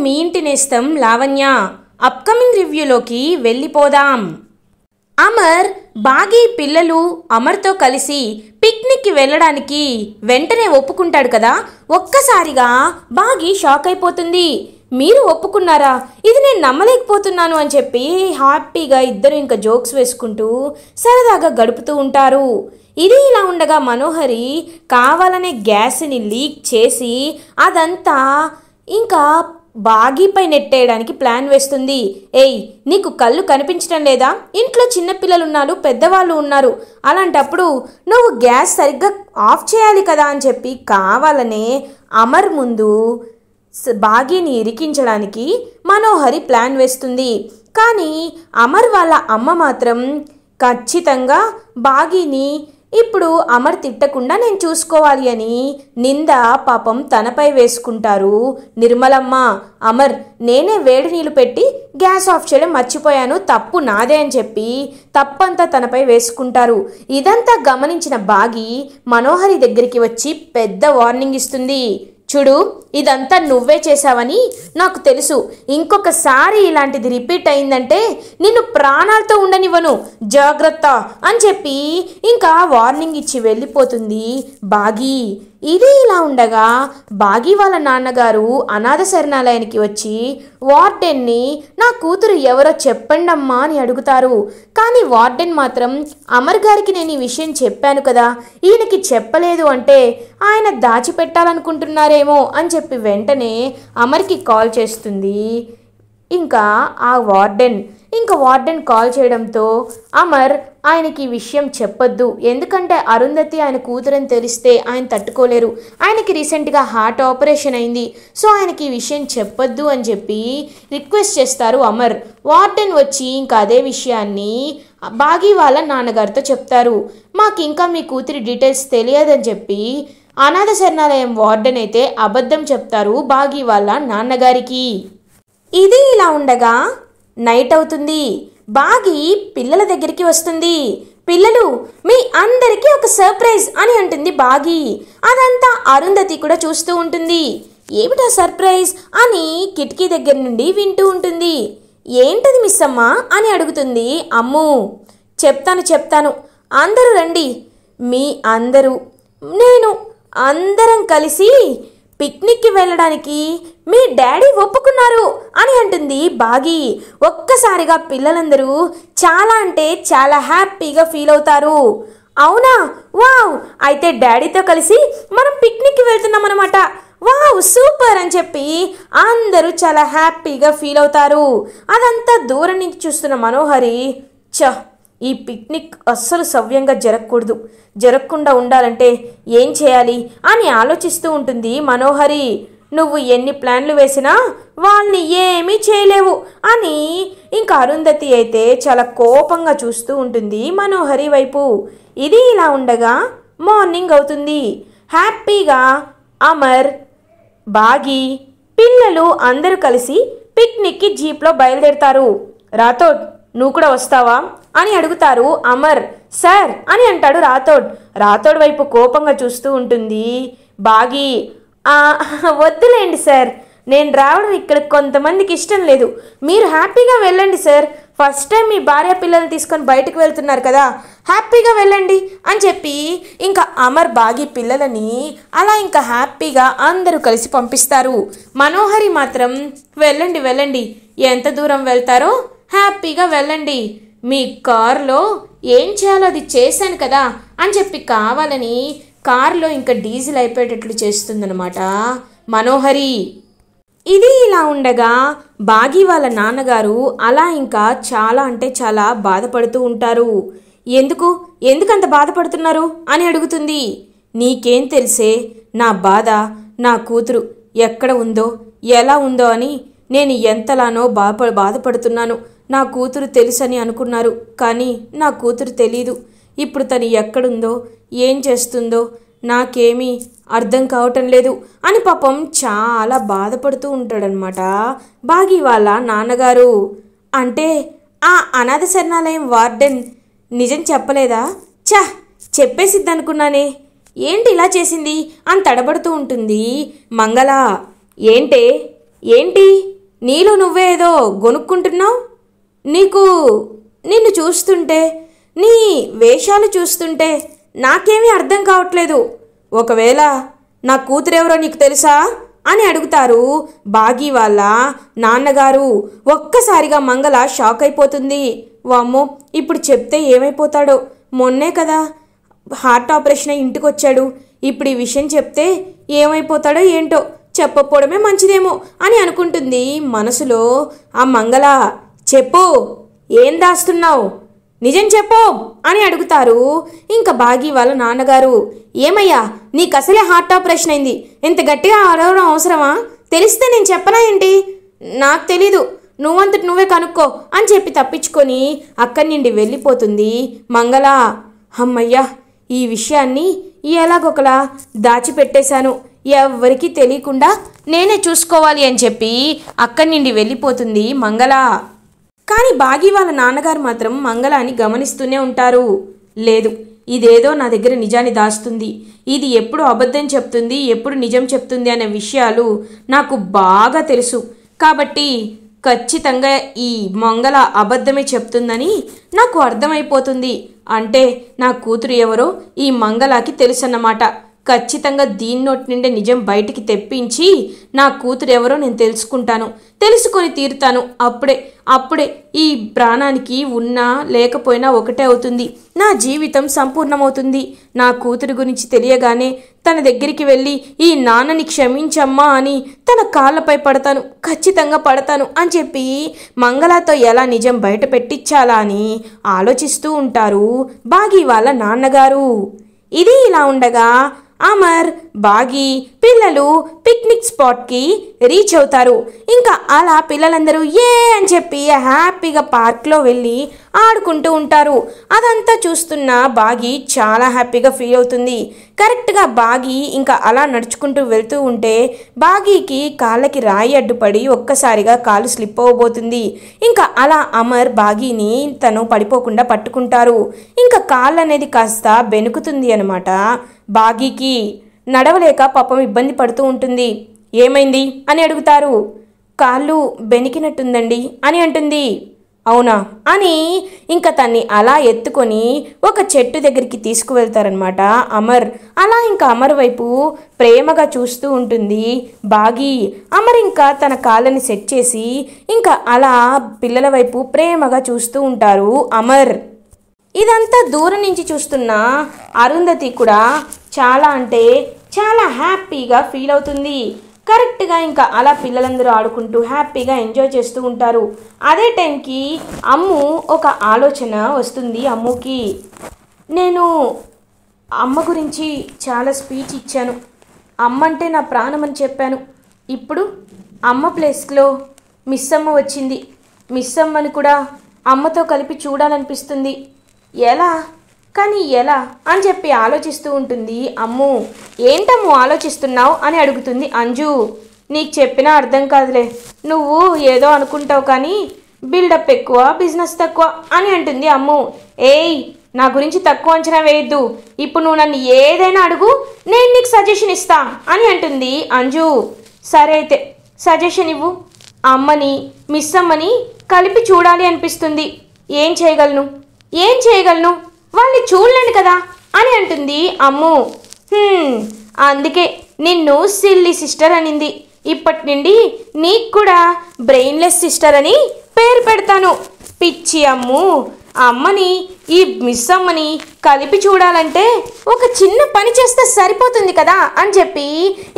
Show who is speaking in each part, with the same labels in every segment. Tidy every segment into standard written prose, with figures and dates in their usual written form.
Speaker 1: మీ ఇంటి నేస్తం లావణ్య. అప్కమింగ్ రివ్యూలోకి వెళ్ళిపోదాం. అమర్, బాగీ పిల్లలు అమర్తో కలిసి పిక్నిక్కి వెళ్ళడానికి వెంటనే ఒప్పుకుంటాడు కదా. ఒక్కసారిగా బాగీ షాక్ అయిపోతుంది. మీరు ఒప్పుకున్నారా? ఇది నేను నమ్మలేకపోతున్నాను అని చెప్పి హ్యాపీగా ఇద్దరు ఇంకా జోక్స్ వేసుకుంటూ సరదాగా గడుపుతూ ఉంటారు. ఇది ఇలా ఉండగా మనోహరి కావాలనే గ్యాస్ని లీక్ చేసి అదంతా ఇంకా బాగీపై నెట్టేయడానికి ప్లాన్ వేస్తుంది. ఏయ్, నీకు కళ్ళు కనిపించడం లేదా? ఇంట్లో చిన్నపిల్లలు ఉన్నారు, పెద్దవాళ్ళు ఉన్నారు. అలాంటప్పుడు నువ్వు గ్యాస్ సరిగ్గా ఆఫ్ చేయాలి కదా అని చెప్పి కావాలనే అమర్ ముందు బాగీని ఇరికించడానికి మనోహరి ప్లాన్ వేస్తుంది. కానీ అమర్ వాళ్ళ అమ్మ మాత్రం ఖచ్చితంగా బాగీని ఇప్పుడు అమర్ తిట్టకుండా నేను చూసుకోవాలి అని నింద పాపం తనపై వేసుకుంటారు. నిర్మలమ్మ, అమర్ నేనే వేడి నీళ్ళు పెట్టి గ్యాస్ ఆఫ్ చేయడం మర్చిపోయాను, తప్పు నాదే అని చెప్పి తప్పంతా తనపై వేసుకుంటారు. ఇదంతా గమనించిన బాగీ మనోహరి దగ్గరికి వచ్చి పెద్ద వార్నింగ్ ఇస్తుంది. చూడు, ఇదంతా నువ్వే చేశావని నాకు తెలుసు. ఇంకొకసారి ఇలాంటిది రిపీట్ అయిందంటే నిన్ను ప్రాణాలతో ఉండనివ్వను, జాగ్రత్త అని చెప్పి ఇంకా వార్నింగ్ ఇచ్చి వెళ్ళిపోతుంది బాగీ. ఇది ఇలా ఉండగా బాగీ వాళ్ళ నాన్నగారు అనాథ శరణాలయానికి వచ్చి వార్డెన్ని నా కూతురు ఎవరో చెప్పండమ్మా అని అడుగుతారు. కానీ వార్డెన్ మాత్రం అమర్ గారికి నేను ఈ విషయం చెప్పాను కదా, ఈయనకి చెప్పలేదు అంటే ఆయన దాచిపెట్టాలనుకుంటున్నారేమో అని చెప్పి వెంటనే అమర్కి కాల్ చేస్తుంది ఇంకా ఆ వార్డెన్. వార్డెన్ కాల్ చేయడంతో అమర్ ఆయనకి ఈ విషయం చెప్పొద్దు, ఎందుకంటే అరుంధతి ఆయన కూతురని తెలిస్తే ఆయన తట్టుకోలేరు. ఆయనకి రీసెంట్గా హార్ట్ ఆపరేషన్ అయింది, సో ఆయనకి ఈ విషయం చెప్పొద్దు అని చెప్పి రిక్వెస్ట్ చేస్తారు అమర్. వార్డెన్ వచ్చి ఇంకా అదే విషయాన్ని బాగీ వాళ్ళ నాన్నగారితో చెప్తారు. మాకు ఇంకా మీ కూతురి డీటెయిల్స్ తెలియదని చెప్పి అనాథ శరణాలయం వార్డెన్ అయితే అబద్ధం చెప్తారు బాగీ వాళ్ళ నాన్నగారికి. ఇది ఇలా ఉండగా నైట్ అవుతుంది. బాగీ పిల్లల దగ్గరికి వస్తుంది. పిల్లలు, మీ అందరికీ ఒక సర్ప్రైజ్ అని అంటుంది బాగీ. అదంతా అరుంధతి కూడా చూస్తూ ఉంటుంది. ఏమిటా సర్ప్రైజ్ అని కిటికీ దగ్గర నుండి వింటూ ఉంటుంది. ఏంటది మిస్ అమ్మ అని అడుగుతుంది అమ్ము. చెప్తాను, అందరూ రండి. మీ అందరూ నేను అందరం కలిసి పిక్నిక్కి వెళ్ళడానికి మీ డాడీ ఒప్పుకున్నారు అని అంటుంది బాగీ. ఒక్కసారిగా పిల్లలందరూ చాలా అంటే చాలా హ్యాపీగా ఫీల్ అవుతారు. అవునా, వావ్, అయితే డాడీతో కలిసి మనం పిక్నిక్కి వెళ్తున్నాం అనమాట, వావ్ సూపర్ అని చెప్పి అందరూ చాలా హ్యాపీగా ఫీల్ అవుతారు. అదంతా దూరం నుంచి చూస్తున్న మనోహరి, ఈ పిక్నిక్ అస్సలు సవ్యంగా జరగకుండా ఉండాలంటే ఏం చేయాలి అని ఆలోచిస్తూ ఉంటుంది మనోహరి. నువ్వు ఎన్ని ప్లాన్లు వేసినా వాళ్ళని ఏమీ చేయలేవు అని ఇంకా అరుంధతి అయితే చాలా కోపంగా చూస్తూ ఉంటుంది మనోహరి వైపు. ఇది ఇలా ఉండగా మార్నింగ్ అవుతుంది. హ్యాపీగా అమర్, బాగీ, పిల్లలు అందరూ కలిసి పిక్నిక్కి జీప్లో బయలుదేరుతారు. రాథోడ్, నువ్వు కూడా వస్తావా అని అడుగుతారు అమర్. సార్ అని అంటాడు రాథోడ్ వైపు కోపంగా చూస్తూ ఉంటుంది బాగీ. వద్దులేండి సార్, నేను రావడం ఇక్కడ కొంతమందికి ఇష్టం లేదు, మీరు హ్యాపీగా వెళ్ళండి సార్. ఫస్ట్ టైం మీ భార్య పిల్లల్ని తీసుకొని బయటకు వెళ్తున్నారు కదా, హ్యాపీగా వెళ్ళండి అని చెప్పి ఇంకా అమర్ బాగీ పిల్లలని అలా ఇంకా హ్యాపీగా అందరూ కలిసి పంపిస్తారు. మనోహరి మాత్రం వెళ్ళండి, ఎంత దూరం వెళ్తారో హ్యాపీగా వెళ్ళండి, మీ కారులో ఏం చేయాలో అది చేశాను కదా అని చెప్పి కావాలని కారులో ఇంకా డీజిల్ అయిపోయేటట్లు చేస్తుందన్నమాట మనోహరి. ఇది ఇలా ఉండగా బాగీ వాళ్ళ నాన్నగారు అలా ఇంకా చాలా అంటే చాలా బాధపడుతూ ఉంటారు. ఎందుకంత బాధపడుతున్నారు అని అడుగుతుంది. నీకేం తెలిసే నా బాధ, నా కూతురు ఎక్కడ ఉందో ఎలా ఉందో అని నేను ఎంతలానో బాధపడుతున్నాను. నా కూతురు తెలుసని అనుకున్నారు, కానీ నా కూతురు తెలీదు. ఇప్పుడు తను ఎక్కడుందో ఏం చేస్తుందో నాకేమీ అర్థం కావటం లేదు అని పాపం చాలా బాధపడుతూ ఉంటాడనమాట బాగీ వాళ్ళ నాన్నగారు. అంటే ఆ అనాథ శరణాలయం వార్డెన్ నిజం చెప్పలేదా? చెప్పేసిద్దనుకున్నానే, ఏంటి ఇలా చేసింది అని తడబడుతూ ఉంటుంది మంగళ. ఏంటే ఏంటి నీలో నువ్వే ఏదో గొనుక్కుంటున్నావు? నిన్ను చూస్తుంటే, నీ వేషాలు చూస్తుంటే నాకేమీ అర్థం కావట్లేదు. ఒకవేళ నా కూతురెవరో నీకు తెలుసా అని అడుగుతారు బాగీ వాళ్ళ నాన్నగారు. ఒక్కసారిగా మంగళ షాక్ అయిపోతుంది. వామ్మో, ఇప్పుడు చెప్తే ఏమైపోతాడో, మొన్నే కదా హార్ట్ ఆపరేషన్ అయి ఇంటికి వచ్చాడు. ఇప్పుడు ఈ విషయం చెప్తే ఏమైపోతాడో ఏంటో, చెప్పకపోవడమే మంచిదేమో అని అనుకుంటుంది మనసులో. ఆ మంగళ, చెప్పు, ఏం దాస్తున్నావు, నిజం చెప్పు అని అడుగుతారు ఇంకా బాగీ వాళ్ళ నాన్నగారు. ఏమయ్యా, నీకు అసలే హార్ట్ ఆపరేషన్ అయింది, ఇంత గట్టిగా అడగడం అవసరమా? తెలిస్తే నేను చెప్పనా ఏంటి? నాకు తెలీదు, నువ్వంతటి నువ్వే కనుక్కో అని చెప్పి తప్పించుకొని అక్కడి నుండి వెళ్ళిపోతుంది మంగళ. అమ్మయ్యా, ఈ విషయాన్ని ఎలాగొకలా దాచిపెట్టేశాను, ఎవ్వరికీ తెలియకుండా నేనే చూసుకోవాలి అని చెప్పి అక్కడి నుండి వెళ్ళిపోతుంది మంగళ. కానీ బాగీ వాళ్ళ నాన్నగారు మాత్రం మంగళని గమనిస్తూనే ఉంటారు. లేదు, ఇదేదో నా దగ్గర నిజాన్ని దాస్తుంది, ఇది ఎప్పుడు అబద్ధం చెప్తుంది, ఎప్పుడు నిజం చెప్తుంది అనే విషయాలు నాకు బాగా తెలుసు. కాబట్టి ఖచ్చితంగా ఈ మంగళ అబద్ధమే చెప్తుందని నాకు అర్థమైపోతుంది. అంటే నా కూతురు ఎవరో ఈ మంగళకి తెలుసన్నమాట. ఖచ్చితంగా దీని నోటి నుండి నిజం బయటికి తెప్పించి నా కూతురు ఎవరో నేను తెలుసుకొని తీరుతాను. అప్పుడే ఈ ప్రాణానికి ఉన్నా లేకపోయినా ఒకటే అవుతుంది, నా జీవితం సంపూర్ణమవుతుంది. నా కూతురు గురించి తెలియగానే తన దగ్గరికి వెళ్ళి ఈ నాన్నని క్షమించమ్మా అని తన కాళ్ళపై పడతాను, ఖచ్చితంగా పడతాను అని చెప్పి మంగళతో ఎలా నిజం బయట పెట్టించాలా అని ఆలోచిస్తూ ఉంటారు బాగీ వాళ్ళ నాన్నగారు. ఇది ఇలా ఉండగా అమర్, బాగీ పిల్లలు పిక్నిక్ స్పాట్కి రీచ్ అవుతారు. ఇంకా అలా పిల్లలందరూ ఏ అని చెప్పి హ్యాపీగా పార్క్లో వెళ్ళి ఆడుకుంటూ ఉంటారు. అదంతా చూస్తున్న బాగీ చాలా హ్యాపీగా ఫీల్ అవుతుంది. కరెక్ట్గా బాగీ ఇంకా అలా నడుచుకుంటూ వెళ్తూ ఉంటే బాగీకి కాళ్ళకి రాయి అడ్డుపడి ఒక్కసారిగా కాలు స్లిప్ అవ్వబోతుంది. ఇంకా అలా అమర్ బాగీని తను పడిపోకుండా పట్టుకుంటారు. ఇంకా కాళ్ళు అనేది కాస్త బెనుకుతుంది అనమాట. బాగీకి నడవలేక పాపం ఇబ్బంది పడుతూ ఉంటుంది. ఏమైంది అని అడుగుతారు. కాళ్ళు బెనికినట్టుందండి అని అంటుంది. అవునా అని ఇంకా తన్ని అలా ఎత్తుకొని ఒక చెట్టు దగ్గరికి తీసుకువెళ్తారనమాట అమర్. అలా ఇంకా అమర్ వైపు ప్రేమగా చూస్తూ ఉంటుంది బాగీ. అమర్ ఇంకా తన కాళ్ళని సెట్ చేసి ఇంకా అలా పిల్లల వైపు ప్రేమగా చూస్తూ ఉంటారు అమర్. ఇదంతా దూరం నుంచి చూస్తున్న అరుంధతి కూడా చాలా అంటే చాలా హ్యాపీగా ఫీల్ అవుతుంది. కరెక్ట్గా ఇంకా అలా పిల్లలందరూ ఆడుకుంటూ హ్యాపీగా ఎంజాయ్ చేస్తూ ఉంటారు. అదే టైంకి అమ్ము ఒక ఆలోచన వస్తుంది అమ్ముకి. నేను అమ్మ గురించి చాలా స్పీచ్ ఇచ్చాను, అమ్మ అంటే నా ప్రాణం అని చెప్పాను. ఇప్పుడు అమ్మ ప్లేస్లో మిస్ అమ్మ వచ్చింది. మిస్ అమ్మని కూడా అమ్మతో కలిపి చూడాలనిపిస్తుంది. ఎలా అని చెప్పి ఆలోచిస్తూ ఉంటుంది అమ్ము. ఏంటమ్ము ఆలోచిస్తున్నావు అని అడుగుతుంది అంజు. నీకు చెప్పినా అర్థం కాదులే, నువ్వు ఏదో అనుకుంటావు కానీ బిల్డప్ ఎక్కువ, బిజినెస్ తక్కువ అని అంటుంది అమ్ము. ఏయ్, నా గురించి తక్కువ అంచనా వేయద్దు, ఇప్పుడు నువ్వు నన్ను ఏదైనా అడుగు, నేను నీకు సజెషన్ ఇస్తా అని అంటుంది అంజు. సరే అయితే సజెషన్ ఇవ్వు. అమ్మని మిస్ అమ్మని కలిపి చూడాలి అనిపిస్తుంది. ఏం చేయగలను వాళ్ళని చూడలేను కదా అని అంటుంది అమ్ము. అందుకే నిన్ను సిల్లీ సిస్టర్ అనింది. ఇప్పటి నుండి నీకు కూడా బ్రెయిన్లెస్ సిస్టర్ అని పేరు పెడతాను. పిచ్చి అమ్ము, అమ్మని ఈ మిస్ అమ్మని కలిపి చూడాలంటే ఒక చిన్న పని చేస్తే సరిపోతుంది కదా అని చెప్పి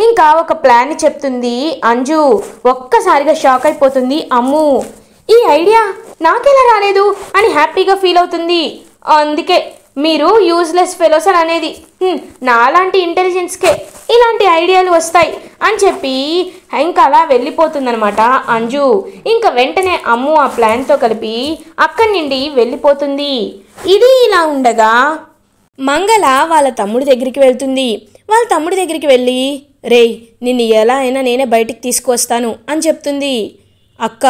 Speaker 1: ఇంకా ఒక ప్లాన్ చెప్తుంది అంజు. ఒక్కసారిగా షాక్ అయిపోతుంది అమ్ము. ఈ ఐడియా నాకెలా రాలేదు అని హ్యాపీగా ఫీల్ అవుతుంది. అందుకే మీరు యూజ్లెస్ ఫెలోస్ అని అనేది. నాలాంటి ఇంటెలిజెన్స్కే ఇలాంటి ఐడియాలు వస్తాయి అని చెప్పి ఇంకా అలా వెళ్ళిపోతుందనమాట అంజు. ఇంకా వెంటనే అమ్ము ఆ ప్లాన్తో కలిపి అక్కడి నుండి వెళ్ళిపోతుంది. ఇది ఇలా ఉండగా మంగళ వాళ్ళ తమ్ముడి దగ్గరికి వెళ్తుంది. వాళ్ళ తమ్ముడి దగ్గరికి వెళ్ళి, రేయ్, నిన్ను ఎలా అయినా నేనే బయటికి తీసుకువస్తాను అని చెప్తుంది. అక్క,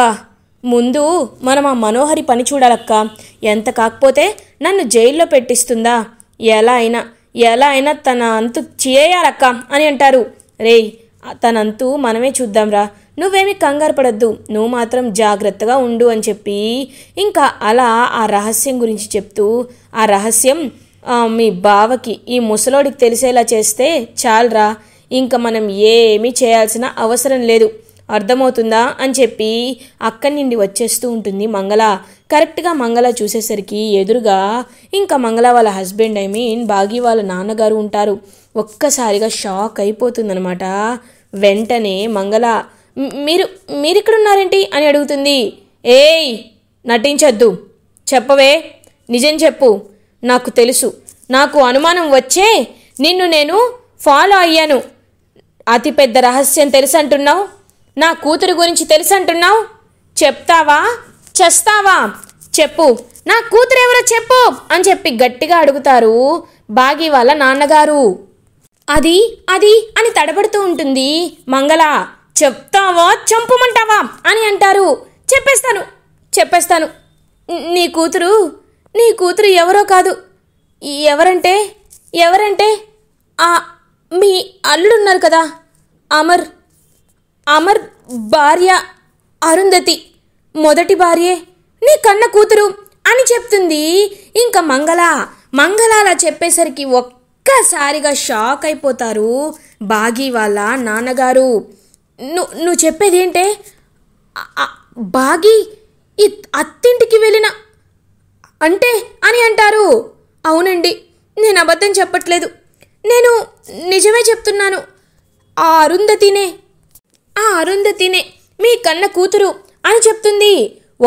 Speaker 1: ముందు మనం ఆ మనోహరి పని చూడాలక్క. ఎంత కాకపోతే నన్ను జైల్లో పెట్టిస్తుందా? ఎలా అయినా తన అంతు చేయాలక్క అని అంటారు. రేయ్, తన అంతు మనమే చూద్దాంరా, నువ్వేమీ కంగారు పడద్దు, నువ్వు మాత్రం జాగ్రత్తగా ఉండు అని చెప్పి ఇంకా అలా ఆ రహస్యం గురించి చెప్తూ, ఆ రహస్యం మీ బావకి ఈ ముసలోడికి తెలిసేలా చేస్తే చాలరా, ఇంకా మనం ఏమీ చేయాల్సిన అవసరం లేదు, అర్థమవుతుందా అని చెప్పి అక్కడి నుండి వచ్చేస్తూ ఉంటుంది మంగళ. కరెక్ట్గా మంగళ చూసేసరికి ఎదురుగా ఇంకా మంగళ వాళ్ళ హస్బెండ్ బాగి వాళ్ళ నాన్నగారు ఉంటారు. ఒక్కసారిగా షాక్ అయిపోతుందనమాట. వెంటనే మంగళ మీరిక్కడున్నారేంటి అని అడుగుతుంది. ఏయ్ నటించొద్దు, చెప్పవే, నిజం చెప్పు, నాకు తెలుసు, నాకు అనుమానం వచ్చే నిన్ను నేను ఫాలో అయ్యాను. అతిపెద్ద రహస్యం తెలుసంటున్నావు, నా కూతురు గురించి తెలుసంటున్నావు, చెప్తావా చస్తావా, చెప్పు, నా కూతురు ఎవరో చెప్పు అని చెప్పి గట్టిగా అడుగుతారు బాగి వాళ్ళ నాన్నగారు. అది అది అని తడబడుతూ ఉంటుంది మంగళ. చెప్తావా చంపమంటావా అని అంటారు. చెప్పేస్తాను, నీ కూతురు ఎవరో కాదు. ఎవరంటే మీ అల్లుడున్నారు కదా, అమర్ భార్య అరుంధతి, మొదటి భార్యే, నీ కన్న కూతురు అని చెప్తుంది ఇంకా మంగళ అలా చెప్పేసరికి ఒక్కసారిగా షాక్ అయిపోతారు బాగి వాళ్ళ నాన్నగారు. నువ్వు చెప్పేది ఏంటే, బాగి ఈ అత్తింటికి వెళ్ళిన అంటే అని అంటారు. అవునండి, నేను అబద్ధం చెప్పట్లేదు, నేను నిజమే చెప్తున్నాను. ఆ అరుంధతినే మీ కన్న కూతురు అని చెప్తుంది.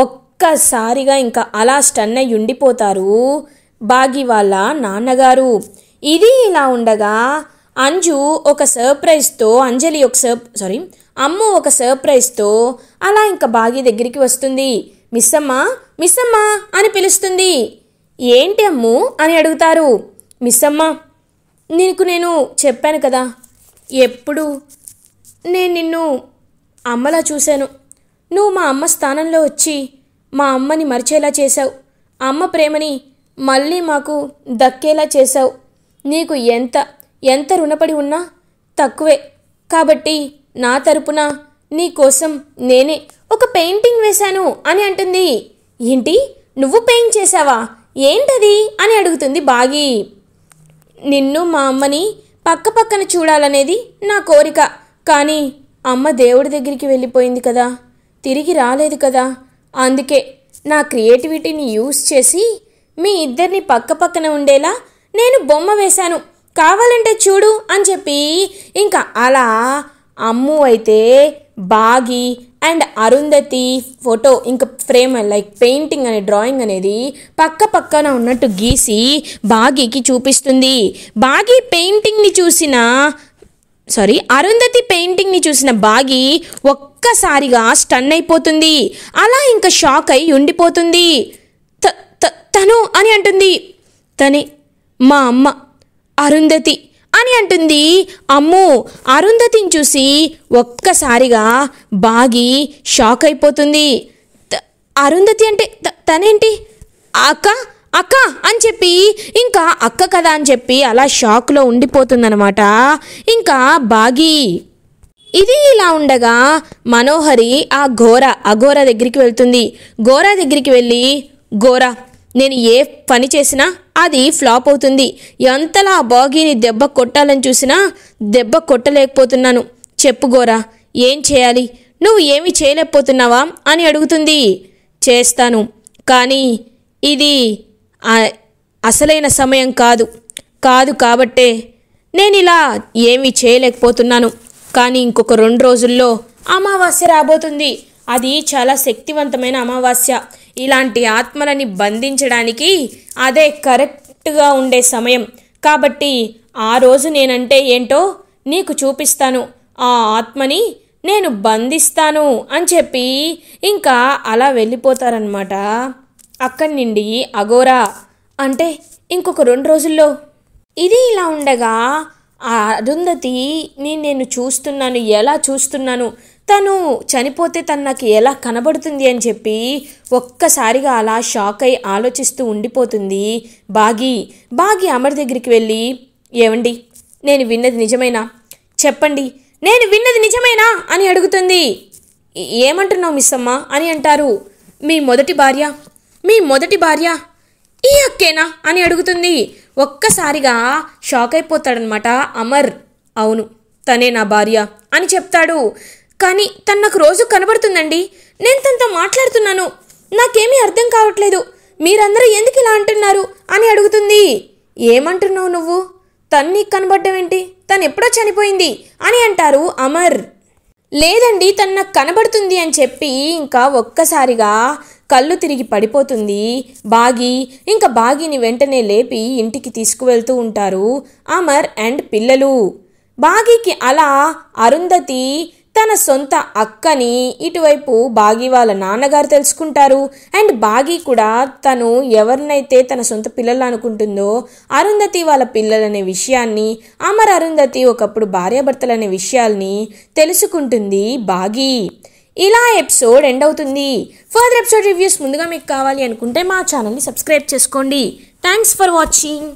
Speaker 1: ఒక్కసారిగా ఇంకా అలా స్టన్ అయి ఉండిపోతారు బాగి వాళ్ళ నాన్నగారు. ఇది ఇలా ఉండగా అంజు ఒక సర్ప్రైజ్తో అమ్ము ఒక సర్ప్రైజ్తో అలా ఇంకా బాగి దగ్గరికి వస్తుంది. మిస్సమ్మ అని పిలుస్తుంది. ఏంటి అమ్ము అని అడుగుతారు. మిస్సమ్మ, నేను చెప్పాను కదా, ఎప్పుడు నేను నిన్ను అమ్మలా చూశాను. నువ్వు మా అమ్మ స్థానంలో వచ్చి మా అమ్మని మరిచేలా చేశావు. అమ్మ ప్రేమని మళ్ళీ మాకు దక్కేలా చేశావు. నీకు ఎంత రుణపడి ఉన్నా తక్కువే. కాబట్టి నా తరపున నీ కోసం నేనే ఒక పెయింటింగ్ వేశాను అని అంటుంది. ఏంటి, నువ్వు పెయింట్ చేశావా, ఏంటది అని అడుగుతుంది బాగి. నిన్ను మా అమ్మని పక్కపక్కన చూడాలనేది నా కోరిక. కానీ అమ్మ దేవుడి దగ్గరికి వెళ్ళిపోయింది కదా, తిరిగి రాలేదు కదా, అందుకే నా క్రియేటివిటీని యూజ్ చేసి మీ ఇద్దరిని పక్కపక్కన ఉండేలా నేను బొమ్మ వేశాను, కావాలంటే చూడు అని చెప్పి ఇంకా అలా అమ్ము అయితే బాగి అండ్ అరుంధతి ఫోటో ఇంకా ఫ్రేమ్ లైక్ పెయింటింగ్ అనే డ్రాయింగ్ అనేది పక్కన ఉన్నట్టు గీసి బాగికి చూపిస్తుంది. అరుంధతి పెయింటింగ్ని చూసిన బాగి ఒక్కసారిగా స్టన్ అయిపోతుంది. అలా ఇంకా షాక్ అయి ఉండిపోతుంది. తను అని అంటుంది. తనే మా అమ్మ అరుంధతి అని అంటుంది. అమ్మో, అరుంధతిని చూసి ఒక్కసారిగా బాగి షాక్ అయిపోతుంది. అరుంధతి అంటే తనేంటి, అక్క అని చెప్పి ఇంకా అక్క కదా అని చెప్పి అలా షాక్లో ఉండిపోతుందన్నమాట ఇంకా బాగి. ఇది ఇలా ఉండగా మనోహరి అఘోర దగ్గరికి వెళ్తుంది. గోరా దగ్గరికి వెళ్ళి, గోరా, నేను ఏ పని చేసినా అది ఫ్లాప్ అవుతుంది. ఎంతలా బాగీని దెబ్బ కొట్టాలని చూసినా దెబ్బ కొట్టలేకపోతున్నాను. చెప్పు గోరా, ఏం చేయాలి? నువ్వు ఏమీ చేయలేకపోతున్నావా అని అడుగుతుంది. చేస్తాను, కానీ ఇది అసలైన సమయం కాదు కాబట్టే నేను ఇలా ఏమీ చేయలేకపోతున్నాను. కానీ ఇంకొక 2 రోజుల్లో అమావాస్య రాబోతుంది. అది చాలా శక్తివంతమైన అమావాస్య. ఇలాంటి ఆత్మలని బంధించడానికి అదే కరెక్ట్గా ఉండే సమయం. కాబట్టి ఆ రోజు నేనంటే ఏంటో నీకు చూపిస్తాను, ఆ ఆత్మని నేను బంధిస్తాను అని చెప్పి ఇంకా అలా వెళ్ళిపోతారనమాట అక్కడి నుండి అఘోరా. అంటే ఇంకొక 2 రోజుల్లో. ఇది ఇలా ఉండగా ఆ అరుంధతిని నేను చూస్తున్నాను, ఎలా చూస్తున్నాను, తను చనిపోతే తను నాకు ఎలా కనబడుతుంది అని చెప్పి ఒక్కసారిగా అలా షాక్ అయి ఆలోచిస్తూ ఉండిపోతుంది బాగి అమర్ దగ్గరికి వెళ్ళి, ఏవండి, నేను విన్నది నిజమేనా, చెప్పండి, నేను విన్నది నిజమేనా అని అడుగుతుంది. ఏమంటున్నావు మిస్ అమ్మ అని అంటారు. మీ మొదటి భార్య ఈ అక్కేనా అని అడుగుతుంది. ఒక్కసారిగా షాక్ అయిపోతాడనమాట అమర్. అవును, తనే నా భార్య అని చెప్తాడు. కానీ తను నాకు రోజు కనబడుతుందండి, నేను తనతో మాట్లాడుతున్నాను, నాకేమీ అర్థం కావట్లేదు, మీరందరూ ఎందుకు ఇలా అంటున్నారు అని అడుగుతుంది. ఏమంటున్నావు నువ్వు? తను నీకు కనబడ్డం ఏంటి? తను ఎప్పుడో చనిపోయింది అని అంటారు అమర్. లేదండి, తను నాకు కనబడుతుంది అని చెప్పి ఇంకా ఒక్కసారిగా కళ్ళు తిరిగి పడిపోతుంది బాగి. ఇంకా బాగిని వెంటనే లేపి ఇంటికి తీసుకువెళ్తూ ఉంటారు అమర్ అండ్ పిల్లలు. బాగికి అలా అరుంధతి తన సొంత అక్కని ఇటువైపు బాగి వాళ్ళ నాన్నగారు తెలుసుకుంటారు. అండ్ బాగి కూడా తను ఎవరినైతే తన సొంత పిల్లలు అనుకుంటుందో అరుంధతి వాళ్ళ పిల్లలనే విషయాన్ని, అమర్ అరుంధతి ఒకప్పుడు భార్యాభర్తలనే విషయాల్ని తెలుసుకుంటుంది బాగి. ఇలా ఎపిసోడ్ ఎండ్ అవుతుంది. ఫర్దర్ ఎపిసోడ్ రివ్యూస్ ముందుగా మీకు కావాలి అనుకుంటే మా ఛానల్ని సబ్స్క్రైబ్ చేసుకోండి. Thanks for watching.